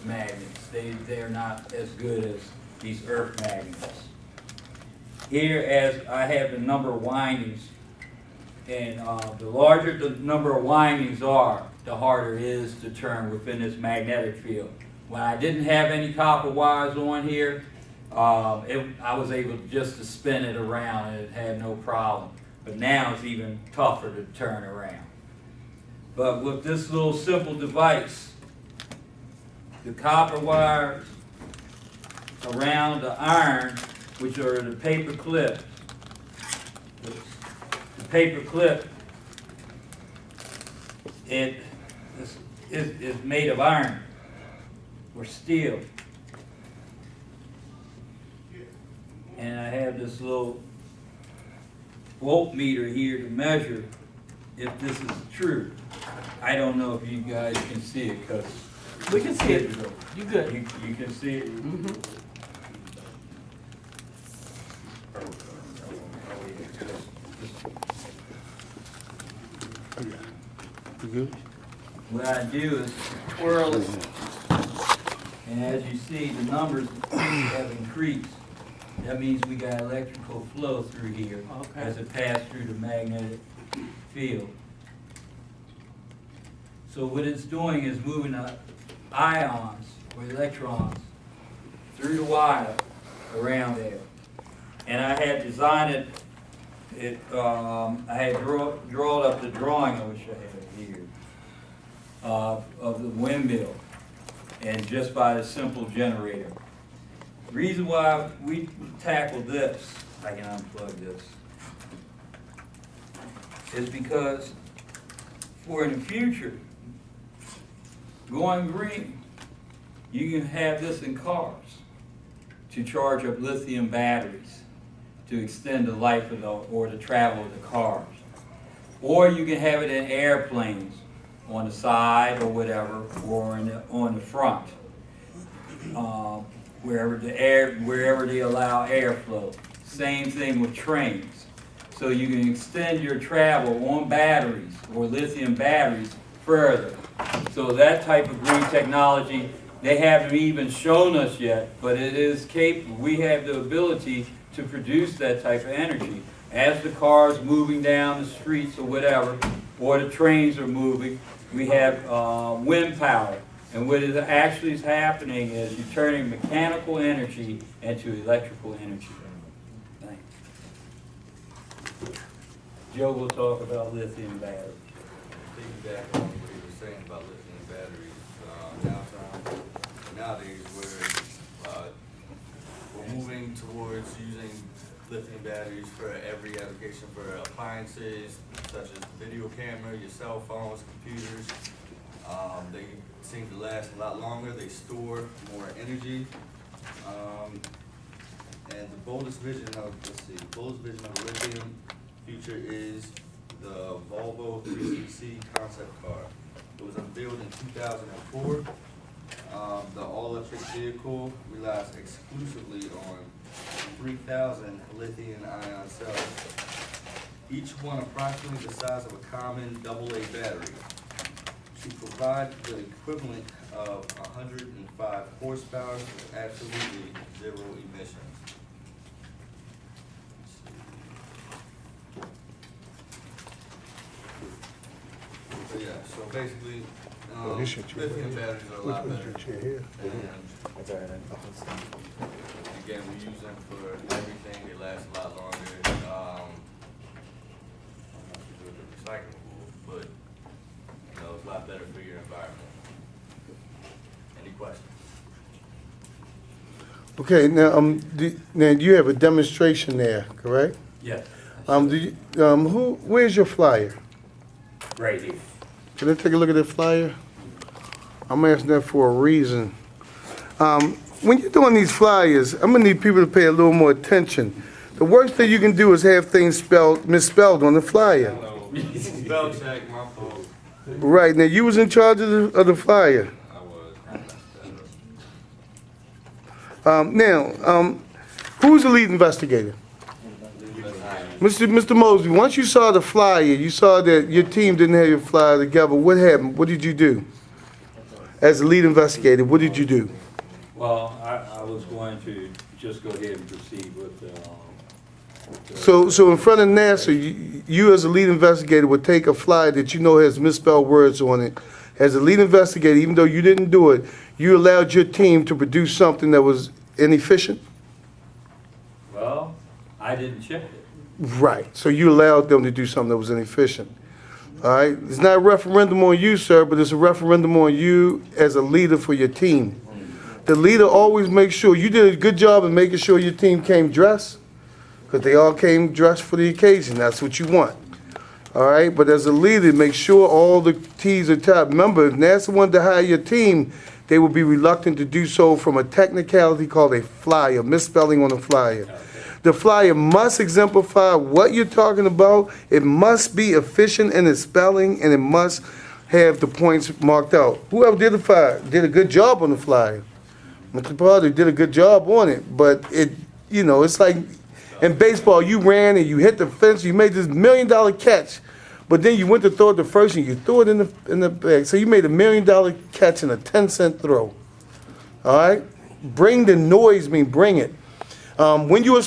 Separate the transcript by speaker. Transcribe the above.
Speaker 1: magnets. They're not as good as these earth magnets. Here, as I have the number of windings, and the larger the number of windings are, the harder it is to turn within this magnetic field. When I didn't have any copper wires on here, I was able just to spin it around and it had no problem. But now it's even tougher to turn around. But with this little simple device, the copper wires around the iron, which are the paper clips, the paper clip, it is made of iron or steel. And I have this little voltmeter here to measure if this is true. I don't know if you guys can see it because
Speaker 2: we can see it. You good?
Speaker 1: You can see it.
Speaker 2: Mm-hmm.
Speaker 3: You good?
Speaker 1: What I do is twirl it, and as you see, the numbers have increased. That means we got electrical flow through here as it passed through the magnetic field. So what it's doing is moving the ions or electrons through the wire around there. And I had designed it, I had drawn up the drawing, I wish I had it here, of the windmill, and just by a simple generator. The reason why we tackled this, I can unplug this, is because for in the future, going green, you can have this in cars to charge up lithium batteries to extend the life of or the travel of the cars. Or you can have it in airplanes on the side or whatever, or on the front, wherever they allow airflow. Same thing with trains. So you can extend your travel on batteries or lithium batteries further. So that type of green technology, they haven't even shown us yet, but it is capable. We have the ability to produce that type of energy. As the cars moving down the streets or whatever, or the trains are moving, we have wind power. And what is actually happening is you're turning mechanical energy into electrical energy. Thanks. Joe will talk about lithium batteries.
Speaker 4: Piggyback on what he was saying about lithium batteries, nowadays we're moving towards using lithium batteries for every application for appliances such as video camera, your cell phones, computers. They seem to last a lot longer. They store more energy. And the boldest vision of the lithium future is the Volvo 360 concept car. It was unveiled in 2004. The all-electric vehicle relies exclusively on 3,000 lithium-ion cells, each one approximately the size of a common AA battery, to provide the equivalent of 105 horsepower with absolutely zero emissions. So yeah, so basically, lithium batteries are a lot better. And again, we use them for everything. They last a lot longer. I'm not sure if they're recyclable, but you know, it's a lot better for your environment. Any questions?
Speaker 3: Okay, now you have a demonstration there, correct?
Speaker 1: Yes.
Speaker 3: Where's your flyer?
Speaker 1: Right here.
Speaker 3: Can I take a look at the flyer? I'm asking that for a reason. When you're doing these flyers, I'm gonna need people to pay a little more attention. The worst thing you can do is have things misspelled on the flyer.
Speaker 4: Spell check, my fault.
Speaker 3: Right, now you was in charge of the flyer.
Speaker 4: I was.
Speaker 3: Who's the lead investigator? Mr. Mosby, once you saw the flyer, you saw that your team didn't have your flyer together, what happened? What did you do? as the lead investigator, what did you do?
Speaker 1: Well, I was going to just go ahead and proceed with the.
Speaker 3: So in front of NASA, you as a lead investigator would take a flyer that you know has misspelled words on it. As a lead investigator, even though you didn't do it, you allowed your team to produce something that was inefficient?
Speaker 1: Well, I didn't check it.
Speaker 3: Right. So you allowed them to do something that was inefficient. All right? It's not a referendum on you, sir, but it's a referendum on you as a leader for your team. The leader always makes sure you did a good job in making sure your team came dressed, because they all came dressed for the occasion. That's what you want. All right? But as a leader, make sure all the T's are tapped. Remember, if NASA wanted to hire your team, they would be reluctant to do so from a technicality called a flyer, misspelling on a flyer. The flyer must exemplify what you're talking about. It must be efficient in its spelling, and it must have the points marked out. Whoever did the flyer did a good job on the flyer. Mr. Potter did a good job on it, but it's like in baseball, you ran and you hit the fence, you made this $1 million catch, but then you went to throw it to first and you threw it in the bag. So you made $1 million catch in a 10-cent throw. All right? Bring the noise, bring it. When you were